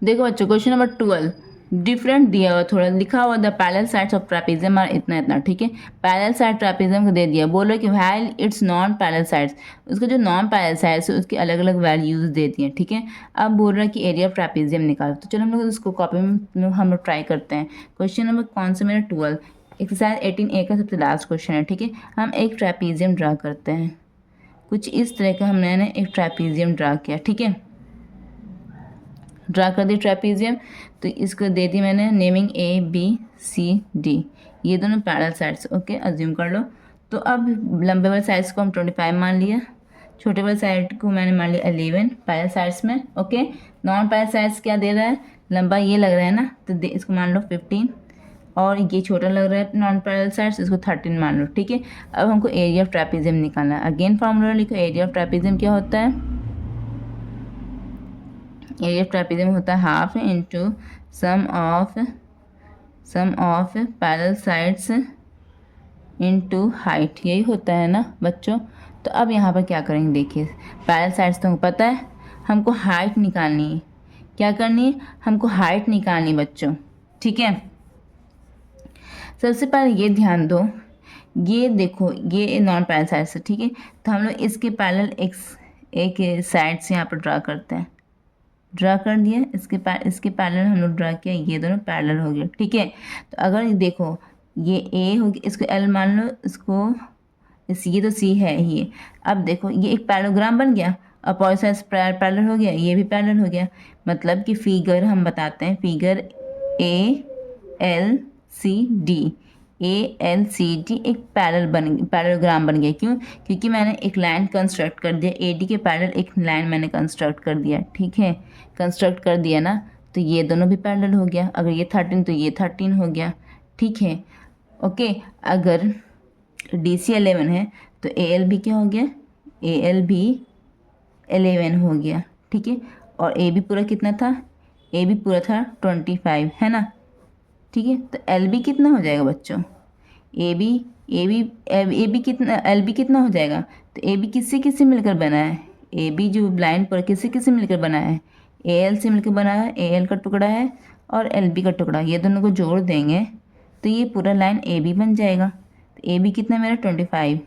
देखो बच्चों question number 12 different दिया हुआ, थोड़ा लिखा हुआ the parallel sides of trapezium और इतना इतना, ठीक है। पैरेलल साइड ट्रापेजियम को दे दिया, बोलो कि while it's non parallel sides, उसके जो नॉन पैरेलल साइड्स है उसकी अलग अलग वैल्यूज दे दिए, ठीक है। अब बोल रहा है कि एरिया ऑफ ट्रापेजियम निकालो, तो चलो हम लोग इसको कॉपी में हम लोग ट्राई करते हैं। क्वेश्चन नंबर कौन सा मेरा 12 एक्सरसाइज 18A का सबसे लास्ट क्वेश्चन है, ठीक है। हम एक ट्रापेजियम ड्रा करते हैं, कुछ इस तरह का हमने एक ट्रापेजियम ड्रा किया, ठीक है। ड्रा कर दी ट्रेपेजियम, तो इसको दे दी मैंने नेमिंग ABCD, ये दोनों पैरेलल साइड्स, ओके अज्यूम कर लो। तो अब लंबे वाले साइड्स को हम 25 मान लिया, छोटे वाले साइड को मैंने मान लिया 11 पैरेलल साइड्स में, ओके। नॉन पैरेलल साइड्स क्या दे रहा है, लंबा ये लग रहा है ना, तो इसको मान लो 15, और ये छोटा लग रहा है नॉन पैरेलल साइड्स, इसको 13 मान लो, ठीक है। अब हमको एरिया ऑफ ट्रेपेजियम निकालना है। अगेन फॉर्मूला लिखो, एरिया ऑफ ट्रेपेजियम क्या होता है, एरिया ऑफ ट्रेपेजियम होता है half into sum of parallel sides into height, यही होता है ना बच्चों। तो अब यहाँ पर क्या करेंगे, देखिए पैरेलल साइड्स तो पता है, हमको हाइट निकालनी है। क्या करनी है, हमको हाइट निकालनी बच्चों, ठीक है। सबसे पहले ये ध्यान दो, ये देखो ये नॉन पैरेलल साइड्स है, ठीक है। तो हम लोग इसके पैरेलल एक साइड से यहाँ पर ड्रा करते हैं, ड्रा कर दिया, इसके पैरेलल हम लोग ड्रा किया, ये दोनों पैरेलल हो गया, ठीक है। तो अगर देखो ये ए हो गया, इसको एल मान लो, इसको ये तो सी है ये। अब देखो ये एक पैरेललोग्राम बन गया, अपोजिट साइड्स पैरेलल हो गया, ये भी पैरेलल हो गया, मतलब कि फिगर हम बताते हैं, फिगर ALCD, ALCD एक पैरेललोग्राम बन गया। क्यों, क्योंकि मैंने एक लाइन कंस्ट्रक्ट कर दिया, AD के पैरेलल एक लाइन मैंने कंस्ट्रक्ट कर दिया, ठीक है। कंस्ट्रक्ट कर दिया ना, तो ये दोनों भी पैरेलल हो गया, अगर ये 13 तो ये 13 हो गया, ठीक है, ओके। अगर DC 11 है तो AL भी क्या हो गया, AL भी 11 हो गया, ठीक है। और AB पूरा कितना था, AB पूरा था 25, है ना, ठीक है। तो LB कितना हो जाएगा बच्चों, AB कितना, LB कितना हो जाएगा, तो AB किससे किससे मिलकर बना है, AB जो लाइन पर किससे किससे मिलकर बना है, AL से मिलकर बना है, AL का टुकड़ा है और LB का टुकड़ा, ये दोनों को जोड़ देंगे तो ये पूरा लाइन AB बन जाएगा। तो AB कितना मेरा 25,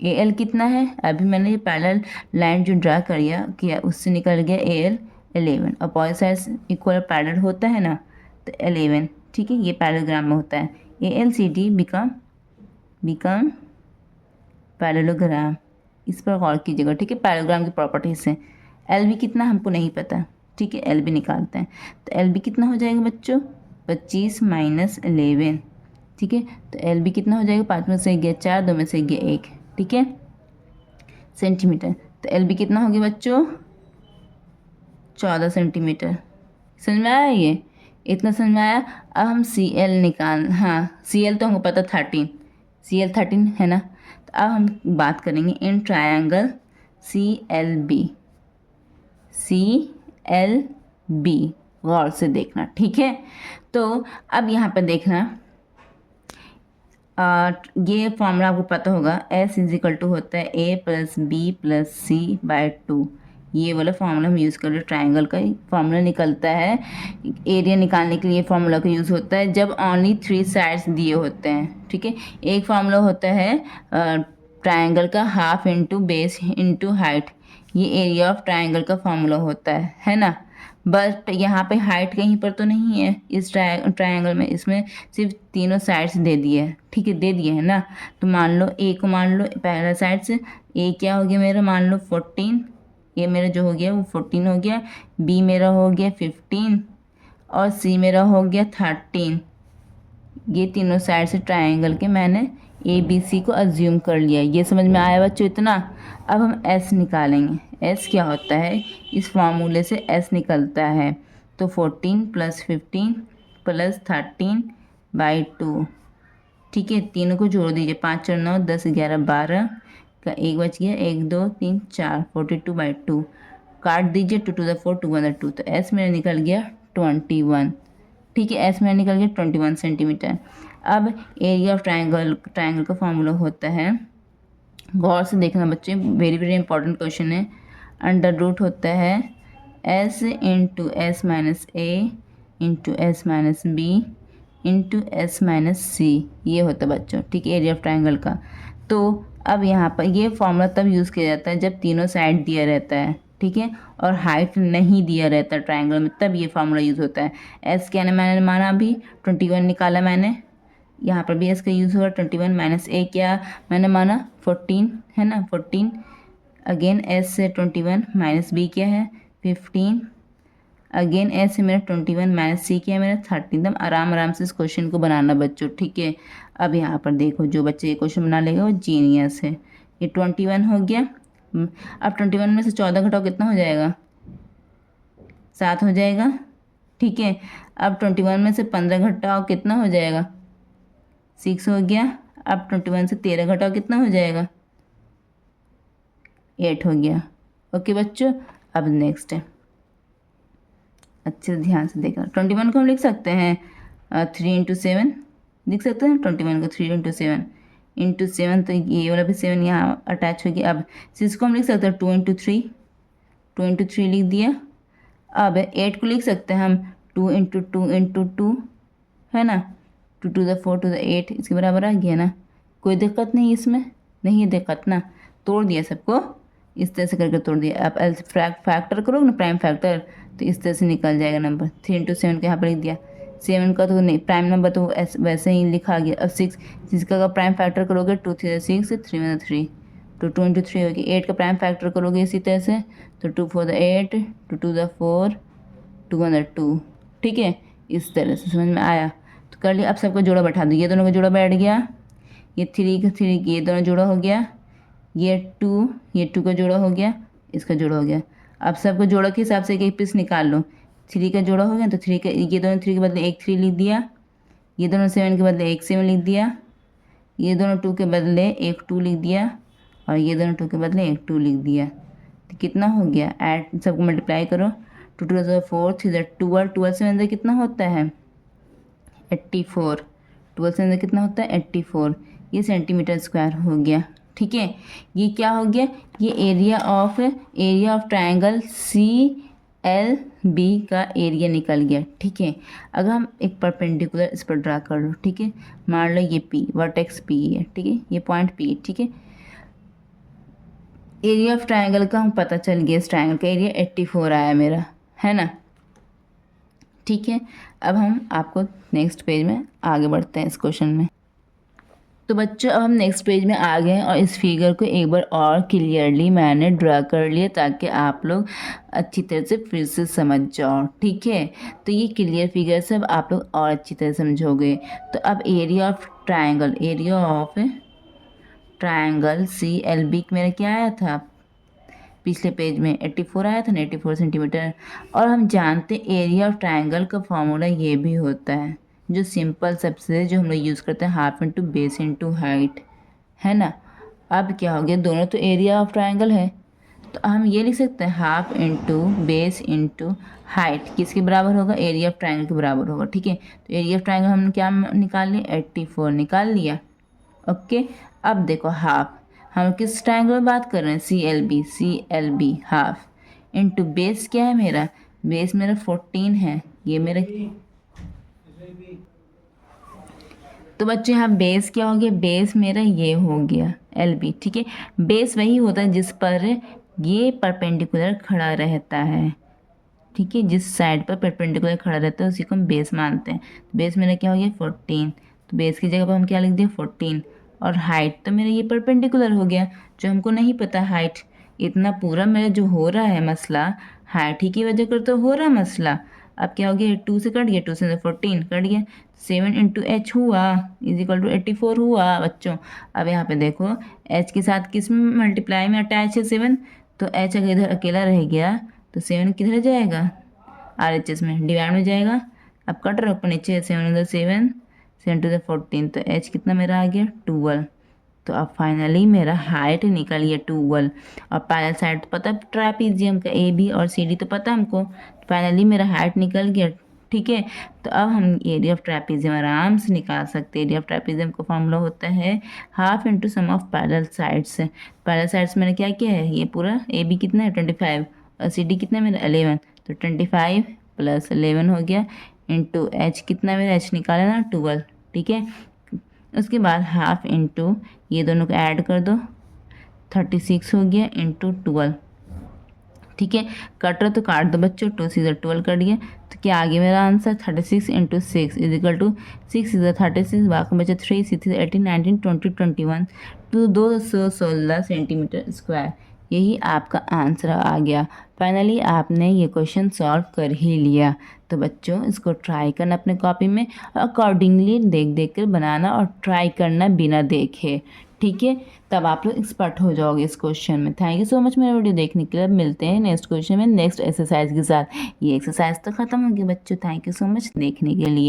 AL कितना है, अभी मैंने ये पैरेलल लाइन जो ड्रा किया उससे निकल गया AL 11, और अपोजिट साइड्स इक्वल पैरेलल होता है ना, तो 11, ठीक है, ये पैरेललोग्राम में होता है। ALCD बिकम पैरेललोग्राम, इस पर गौर कीजिएगा, ठीक है। पैरेललोग्राम की प्रॉपर्टीज से LB कितना हमको नहीं पता, ठीक है, LB निकालते हैं। तो LB कितना हो जाएगा बच्चों, 25 माइनस 11, ठीक है। तो LB कितना हो जाएगा, 5 में से गया 4, 2 में से गया 1, ठीक है, सेंटीमीटर। तो LB कितना हो गया बच्चों, 14 सेंटीमीटर। समझ में आया, ये इतना समझ में आया। अब हम CL निकाल, हाँ CL तो हमको पता 13, CL 13 है ना। तो अब हम बात करेंगे इन ट्रायंगल CLB, गौर से देखना, ठीक है। तो अब यहाँ पर देखना, ये फॉर्मूला आपको पता होगा, S = होता है A + B + C/2, ये वाला फार्मूला हम यूज़ कर रहे हैं, ट्रायंगल का फार्मूला निकलता है, एरिया निकालने के लिए फार्मूला का यूज़ होता है जब ओनली 3 साइड्स दिए होते हैं, ठीक है। एक फार्मूला होता है ट्रायंगल का half into base into height, ये एरिया ऑफ ट्रायंगल का फार्मूला होता है ना। बट यहाँ पे हाइट कहीं पर तो नहीं है इस ट्रायंगल में, इसमें सिर्फ तीनों साइड्स दे दिए है, ठीक है, दे दिए है ना। तो मान लो ए को मान लो पहला साइड से, ए क्या हो गया मेरा, मान लो 14, ये मेरा जो हो गया वो 14 हो गया, बी मेरा हो गया 15 और सी मेरा हो गया 13। ये तीनों साइड से ट्रायंगल के मैंने ABC को अज्यूम कर लिया। ये समझ में आया बच्चों इतना। अब हम S निकालेंगे, S क्या होता है, इस फार्मूले से S निकलता है, तो 14 + 15 + 13/2, ठीक है। तीनों को जोड़ दीजिए, 5 4 9 10 11 12 का 1 बच गया, 1 2 3 4, 42/2 काट दीजिए, 2 to the 4 2 1 2, तो S मेरा निकल गया 21, ठीक है। S मेरा निकल गया 21 सेंटीमीटर। अब एरिया ऑफ ट्रायंगल का फार्मूला होता है, गौर से देखना बच्चे, वेरी वेरी इंपॉर्टेंट क्वेश्चन है, √ होता है S into S minus A into S minus B into S minus C, ये होता है बच्चों, ठीक है, एरिया ऑफ ट्राइंगल का। तो अब यहाँ पर ये फॉर्मूला तब यूज़ किया जाता है जब तीनों साइड दिया रहता है, ठीक है, और हाइट नहीं दिया रहता ट्राइंगल में, तब ये फार्मूला यूज़ होता है। एस क्या मैंने माना अभी 21 निकाला मैंने, यहाँ पर भी एस का यूज़ होगा। 21 माइनस ए क्या मैंने माना 14 है ना, 14 अगेन एस से 21 माइनस बी क्या है 15 अगेन एस से मेरा 21 माइनस सी क्या है मेरा 30। एकदम आराम आराम से इस क्वेश्चन को बनाना बच्चों, ठीक है। अब यहाँ पर देखो जो बच्चे ये क्वेश्चन बना लेगा वो जीनियस है। ये 21 हो गया। अब 21 में से 14 घटाओ कितना हो जाएगा, 7 हो जाएगा, ठीक है। अब 21 में से 15 घटाओ कितना हो जाएगा, 6 हो गया। अब 21 से 13 घटाओ कितना हो जाएगा, 8 हो गया। ओके बच्चों, अब नेक्स्ट है, अच्छे से ध्यान से देखना। 21 को हम लिख सकते हैं 3 इंटू 7 लिख सकते हैं 21 को 3 इंटू 7 तो ये वाला भी 7 यहाँ अटैच हो गया। अब 6 को हम लिख सकते हैं 2 इंटू 3 लिख दिया। अब 8 को लिख सकते हैं हम 2 इंटू 2 है ना, 2 टू द 4 टू द 8 इसके बराबर आ गया ना, कोई दिक्कत नहीं इसमें, नहीं है दिक्कत ना, तोड़ दिया सबको इस तरह से करके तोड़ दिया। आप एल फैक्टर करोगे ना प्राइम फैक्टर तो इस तरह से निकल जाएगा नंबर। 3 इंटू 7 को यहाँ पर लिख दिया, 7 का तो नहीं प्राइम नंबर तो वैसे ही लिखा गया। अब 6 का प्राइम फैक्टर करोगे 2 3 6 3 1 3 तो 2 इंटू 3 होगी। 8 का प्राइम फैक्टर करोगे इसी तरह से तो 2 4 द 8 2 2 द 4 2 1 द 2, ठीक है, इस तरह से समझ में आया तो कर लिया। अब सबको जोड़ा बैठा दो, ये दोनों का जोड़ा बैठ गया, ये 3 का 3 ये दोनों जोड़ा हो गया, ये 2 का जोड़ा हो गया, इसका जोड़ा हो गया। अब सबको जोड़ा के हिसाब से एक एक पीस निकाल लो। 3 का जोड़ा हो गया तो 3 का ये दोनों 3 के बदले एक 3 लिख दिया, ये दोनों 7 के बदले एक 7 लिख दिया, ये दोनों 2 के बदले एक 2 लिख दिया और ये दोनों 2 के बदले एक 2 लिख दिया। तो कितना हो गया, ऐड सबको मल्टीप्लाई करो, 2 2 ज़ा 4 3 ज़ा 12 12 से अंदर कितना होता है 84, 12 से अंदर कितना होता है 84, ये सेंटीमीटर स्क्वायर हो गया, ठीक है। ये क्या हो गया, ये area of triangle C L B का एरिया निकल गया, ठीक है। अगर हम एक परपेंडिकुलर इस पर ड्रा कर लो, ठीक है, मान लो ये पी वर्टेक्स पी है, ठीक है, ये पॉइंट पी, ठीक है। एरिया ऑफ ट्रायंगल का हम पता चल गया, इस ट्रायंगल का एरिया 84 आया मेरा, है ना, ठीक है। अब हम आपको नेक्स्ट पेज में आगे बढ़ते हैं इस क्वेश्चन में। तो बच्चों अब हम नेक्स्ट पेज में आ गए हैं और इस फिगर को एक बार और क्लियरली मैंने ड्रा कर लिया ताकि आप लोग अच्छी तरह से फिर से समझ जाओ, ठीक है। तो ये क्लियर फिगर से अब आप लोग और अच्छी तरह समझोगे। तो अब area of triangle C L B मेरा क्या आया था पिछले पेज में 84 आया था ना, 84 सेंटीमीटर। और हम जानते एरिया ऑफ ट्रायंगल का फॉर्मूला ये भी होता है जो सिंपल सबसे जो हम लोग यूज़ करते हैं half into base into height, है ना। अब क्या हो गया, दोनों तो एरिया ऑफ ट्रायंगल है तो हम ये लिख सकते हैं half into base into height किसके बराबर होगा, एरिया ऑफ ट्रायंगल के बराबर होगा, ठीक है। तो एरिया ऑफ ट्रायंगल हमने क्या निकाल लिया 84 निकाल लिया, ओके। अब देखो हाफ, हम किस ट्रायंगल में बात कर रहे हैं C L B half into base क्या है मेरा, बेस मेरा 14 है, ये मेरा। तो बच्चे यहाँ बेस क्या हो गया, बेस मेरा ये हो गया एल बी, ठीक है। बेस वही होता है जिस पर ये परपेंडिकुलर खड़ा रहता है, ठीक है, जिस साइड पर परपेंडिकुलर खड़ा रहता है उसी को हम बेस मानते हैं। बेस मेरा क्या हो गया 14, तो बेस की जगह पर हम क्या लिख दिए 14। और हाइट तो मेरा ये परपेंडिकुलर हो गया, जो हमको नहीं पता हाइट, इतना पूरा मेरा जो हो रहा है मसला हाइट ही की वजह कर तो हो रहा मसला। अब क्या हो गया 2 से कट गया, 2 से 14 कट गया, 7 इंटू एच हुआ इज इक्वल टू 84 हुआ बच्चों। अब यहाँ पे देखो एच के साथ किस में मल्टीप्लाई में अटैच है 7, तो एच अगर इधर अकेला रह गया तो 7 किधर जाएगा आर एच एस में डिवाइड में जाएगा। अब कट रखो नीचे 7 7 टू द 14 तो एच कितना मेरा आ गया 12। तो अब फाइनली मेरा हाइट निकल गया 12 और पैरेलल साइड तो पता ट्रापेजियम का ए बी और सी डी तो पता हमको, फाइनली मेरा हाइट निकल गया, ठीक है। तो अब हम एरिया ऑफ ट्रापेजियम आराम से निकाल सकते हैं। एरिया ऑफ ट्रापेजियम का फॉर्मूला होता है half into sum of parallel sides. Parallel sides मैंने क्या किया है, ये पूरा ए बी कितना है 25 और सी डी कितना मेरा 11, तो 25 प्लस 11 हो गया इंटू एच कितना मेरा एच निकाला ना 12, ठीक है। उसके बाद हाफ इंटू ये दोनों को ऐड कर दो 36 हो गया इंटू 12, ठीक है। कट रहा तो काट दो बच्चों, 2 से 12 कट गया, तो क्या आ गया मेरा answer 36 into 6 is equal to 6 is 36, बाकी बचा 3 6 18 19 20 21 तो 216 सेंटीमीटर स्क्वायर। यही आपका आंसर आ गया। फाइनली आपने ये क्वेश्चन सॉल्व कर ही लिया। तो बच्चों इसको ट्राई करना अपने कॉपी में, अकॉर्डिंगली देख देख कर बनाना और ट्राई करना बिना देखे, ठीक है। तब आप लोग एक्सपर्ट हो जाओगे इस क्वेश्चन में। थैंक यू सो मच मेरा वीडियो देखने के लिए। मिलते हैं नेक्स्ट क्वेश्चन में नेक्स्ट एक्सरसाइज के साथ। ये एक्सरसाइज तो खत्म हो गई बच्चों। थैंक यू सो मच देखने के लिए।